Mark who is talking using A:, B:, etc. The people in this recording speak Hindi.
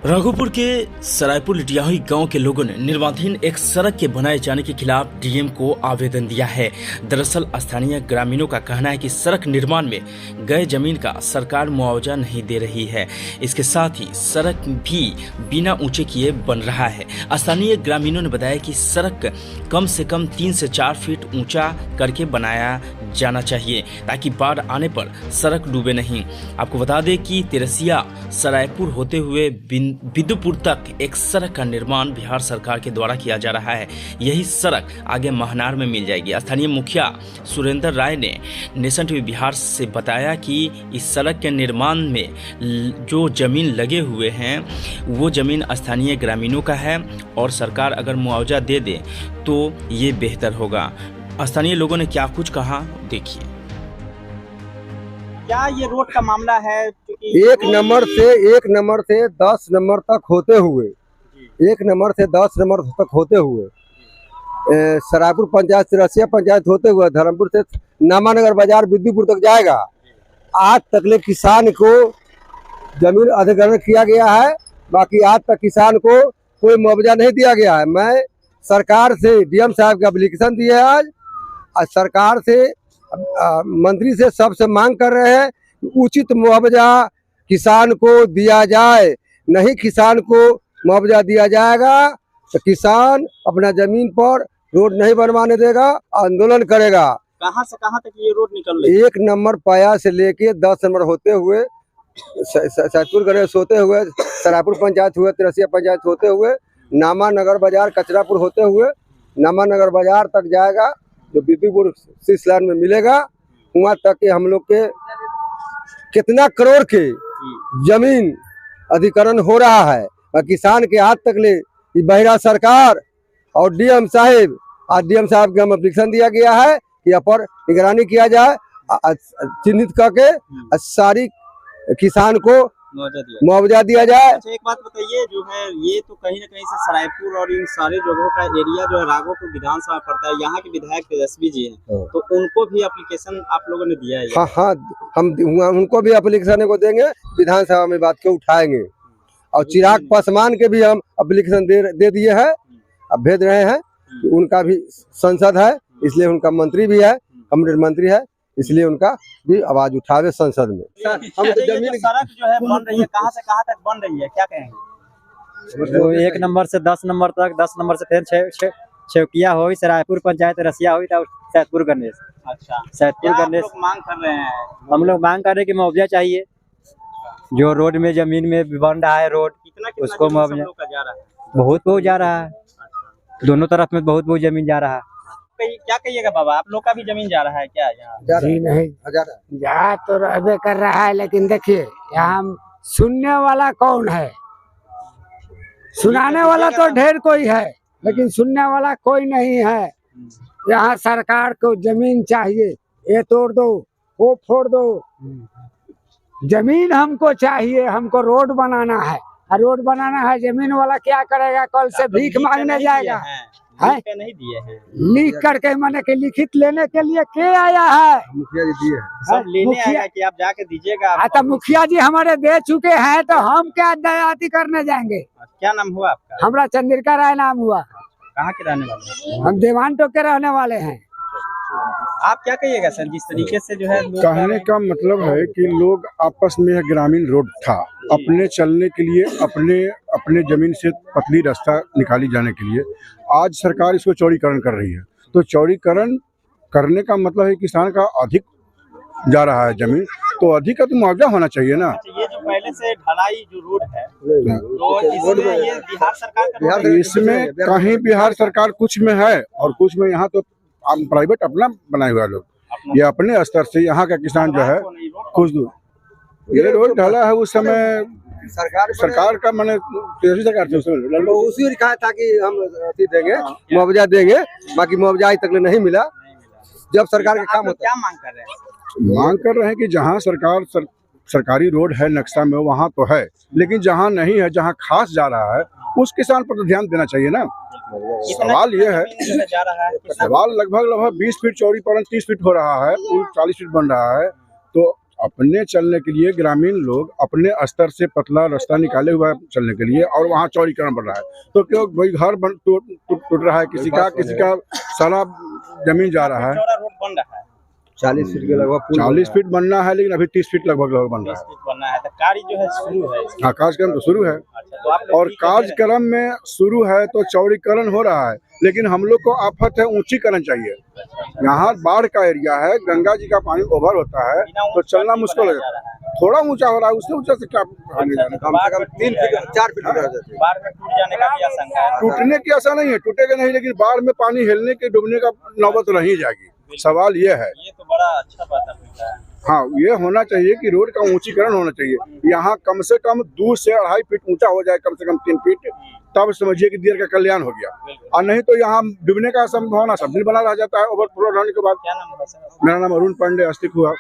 A: रघुपुर के सरायपुर लिटियाही गांव के लोगों ने निर्माणाधीन एक सड़क के बनाए जाने के खिलाफ डीएम को आवेदन दिया है। दरअसल स्थानीय ग्रामीणों का कहना है कि सड़क निर्माण में गए जमीन का सरकार मुआवजा नहीं दे रही है। इसके साथ ही सड़क भी बिना ऊंचे किए बन रहा है। स्थानीय ग्रामीणों ने बताया कि सड़क कम से कम 3 से 4 फीट ऊंचा करके बनाया जाना चाहिए ताकि बाढ़ आने पर सड़क डूबे नहीं। आपको बता दें कि तेरसिया सरायपुर होते हुए बिदुपुर तक एक सड़क का निर्माण बिहार सरकार के द्वारा किया जा रहा है। यही सड़क आगे महनार में मिल जाएगी। स्थानीय मुखिया सुरेंद्र राय ने नेशन टीवी बिहार से बताया कि इस सड़क के निर्माण में जो जमीन लगे हुए हैं वो जमीन स्थानीय ग्रामीणों का है और सरकार अगर मुआवजा दे दे तो ये बेहतर होगा। स्थानीय लोगों ने क्या कुछ कहा देखिए।
B: क्या ये रोड का मामला है?
C: एक नंबर से 10 नंबर तक होते हुए 1 नंबर से 10 नंबर तक होते हुए सरायपुर पंचायत तिरसिया पंचायत होते हुए धर्मपुर से नामानगर बाजार बिदुपुर तक जाएगा। आज तक किसान को जमीन अधिग्रहण किया गया है, बाकी आज तक किसान को कोई मुआवजा नहीं दिया गया है। मैं सरकार से डीएम साहब का एप्लीकेशन दिए आज सरकार से मंत्री से सबसे मांग कर रहे हैं कि उचित मुआवजा किसान को दिया जाए। नहीं किसान को मुआवजा दिया जाएगा तो किसान अपना जमीन पर रोड नहीं बनवाने देगा, आंदोलन करेगा।
B: कहां से कहां तक ये रोड निकल रही है?
C: 1 नंबर पाया से लेके 10 नंबर होते हुए सैदपुर गणेश होते हुए सरायपुर पंचायत हुए तिरसिया पंचायत होते हुए नामानगर बाजार कचरापुर होते हुए नामानगर बाजार तक जाएगा, जो बिदुपुर 6 लाइन में मिलेगा। वहाँ तक के हम लोग के कितना करोड़ के जमीन अधिग्रहण हो रहा है और किसान के हाथ तक ले बहिरा सरकार और डीएम साहब के हम एप्लीकेशन दिया गया है कि यहाँ पर निगरानी किया जाए, चिन्हित करके सारी किसान को मुआवजा दिया जाए।
B: अच्छा, एक बात बताइए, जो है ये तो कहीं ना कहीं से सरायपुर और इन सारे जगहों का एरिया जो है राघोपुर विधानसभा पड़ता है, यहाँ के विधायक तेजस्वी जी हैं, तो उनको भी एप्लीकेशन आप लोगों ने दिया है?
C: हाँ, हम उनको भी एप्लीकेशन को देंगे, विधानसभा में बात को उठाएंगे और चिराग पासवान के भी हम एप्लीकेशन दे दिए हैं, अब भेज रहे हैं। उनका भी संसद है, इसलिए उनका मंत्री भी है, कैबिनेट मंत्री है, इसलिए उनका भी आवाज उठावे संसद में।
B: हम जमीन सड़क जो है बन रही है, कहां से कहां तक बन रही है, क्या कहेंगे?
D: तो 1 नंबर से 10 नंबर तक, 10 नंबर से फिर छेवकिया हो, सरायपुर पंचायत रसिया हुई, सैदपुर गणेश।
B: अच्छा,
D: सैदपुर गणेश
B: मांग कर रहे हैं?
D: हम लोग मांग कर रहे हैं कि मुआवजा चाहिए। जो रोड में जमीन में बन रहा है रोड,
B: कितना
D: उसको मुआवजा
B: जा रहा है?
D: बहुत जा रहा है, दोनों तरफ में बहुत जमीन जा रहा है।
B: क्या कहिएगा बाबा, आप लोग का भी जमीन जा रहा है क्या यहाँ?
E: जी नहीं जा तो रहबे कर रहा है, लेकिन देखिए यहाँ सुनने वाला कौन है? सुनाने वाला तो ढेर कोई है, लेकिन सुनने वाला कोई नहीं है। यहाँ सरकार को जमीन चाहिए, ये तोड़ दो वो फोड़ दो, जमीन हमको चाहिए। हमको रोड बनाना है, रोड बनाना है, जमीन वाला क्या करेगा? कल से भीख मांगने जाएगा।
B: नहीं दिए हैं
E: लिख करके, मैंने कि लिखित लेने के लिए के आया है?
C: मुखिया जी दिए हैं,
B: सब लेने आया कि आप जाके दीजिएगा।
E: तो मुखिया जी हमारे दे चुके हैं, तो हम क्या दयाती करने जाएंगे?
B: क्या नाम हुआ आपका?
E: हमारा चंद्रिका राय नाम हुआ।
B: कहाँ के रहने वाले हैं?
E: हम देवान टोक के रहने वाले हैं।
B: आप क्या कहिएगा सर, जिस तरीके से जो है
F: कहने का मतलब है कि लोग आपस में ग्रामीण रोड था, अपने चलने के लिए अपने जमीन से पतली रास्ता निकाली जाने के लिए आज सरकार इसको चौड़ीकरण कर रही है। तो चौड़ीकरण करने का मतलब है किसान का अधिक जा रहा है जमीन, तो अधिक का तो मुआवजा होना चाहिए ना।
B: ये जो पहले से ढलाई जो रोड है, तो इसमें ये बिहार सरकार का
F: इसमें कहीं बिहार सरकार कुछ में है और कुछ में यहाँ तो प्राइवेट अपना बनाए हुआ लोग, ये अपने स्तर से यहाँ का किसान जो है कुछ दूर ये रोड ढला है। उस समय सरकार का मैंने सरकार से
C: उसी कहा था कि हम देंगे मुआवजा देंगे, बाकी मुआवजा आज तक नहीं मिला। जब सरकार के काम होता
B: क्या मांग कर रहे हैं?
F: मांग कर रहे हैं कि जहाँ सरकारी रोड है नक्शा में वहाँ तो है, लेकिन जहाँ नहीं है, जहाँ खास जा रहा है, उस किसान पर तो ध्यान देना चाहिए ना। सवाल ये है, सवाल लगभग 20 फीट चौड़ी पर 30 फीट हो रहा है, पुल 40 फीट बन रहा है, तो अपने चलने के लिए ग्रामीण लोग अपने स्तर से पतला रास्ता निकाले हुआ है चलने के लिए, और वहाँ चौड़ीकरण बढ़ रहा है। तो क्यों भाई घर टूट रहा है, किसी का सारा जमीन जा रहा है।
B: चौड़ा रोड बन रहा है,
C: 40 फीट के लगभग पुल
F: 40 फीट बनना है, लेकिन अभी 30 फीट लगभग बन रहा
B: 20
F: है।
B: फीट बनना है, तो कार्य जो है शुरू है इसका।
F: हाँ, कार्यक्रम तो शुरू है,
B: अच्छा, तो आप लोग
F: और
B: की कह रहे हैं।
F: कार्यक्रम में शुरू है तो चौड़ीकरण हो रहा है, लेकिन हम लोग को आफत है ऊंचीकरण चाहिए। यहाँ बाढ़ का एरिया है, गंगा जी का पानी ओवर होता है
B: बिना
F: तो
B: ऊंचा
F: चलना
B: नहीं
F: मुश्किल हो
B: बनाया
F: जाता
B: जा रहा
F: है। थोड़ा ऊंचा हो रहा है, उससे ऊंचा से क्या होने
B: अच्छा,
F: जाना।
B: तो बाढ़ में
C: 3 फीट 4 फीट हो जाते हैं।
B: बाढ़ में टूट जाने का भी आशंका है।
F: टूटने की आशा नहीं है, टूटेगा नहीं, लेकिन बाढ़ में पानी हिलने के डूबने का नौबत रह ही जाएगी। सवाल ये है,
B: ये तो बड़ा अच्छा बात आपने कहा है।
F: हाँ, ये होना चाहिए कि रोड का ऊंचीकरण होना चाहिए। यहाँ कम से कम 2 से 2.5 फीट ऊंचा हो जाए, कम से कम 3 फीट, तब समझिए कि देर का कल्याण हो गया। और नहीं तो यहाँ डूबने का संभावना सब दिन बना रह जाता है ओवरफ्लो रहने के बाद।
B: क्या नाम है सर?
F: मेरा नाम अरुण पांडे, अस्तिक हुआ।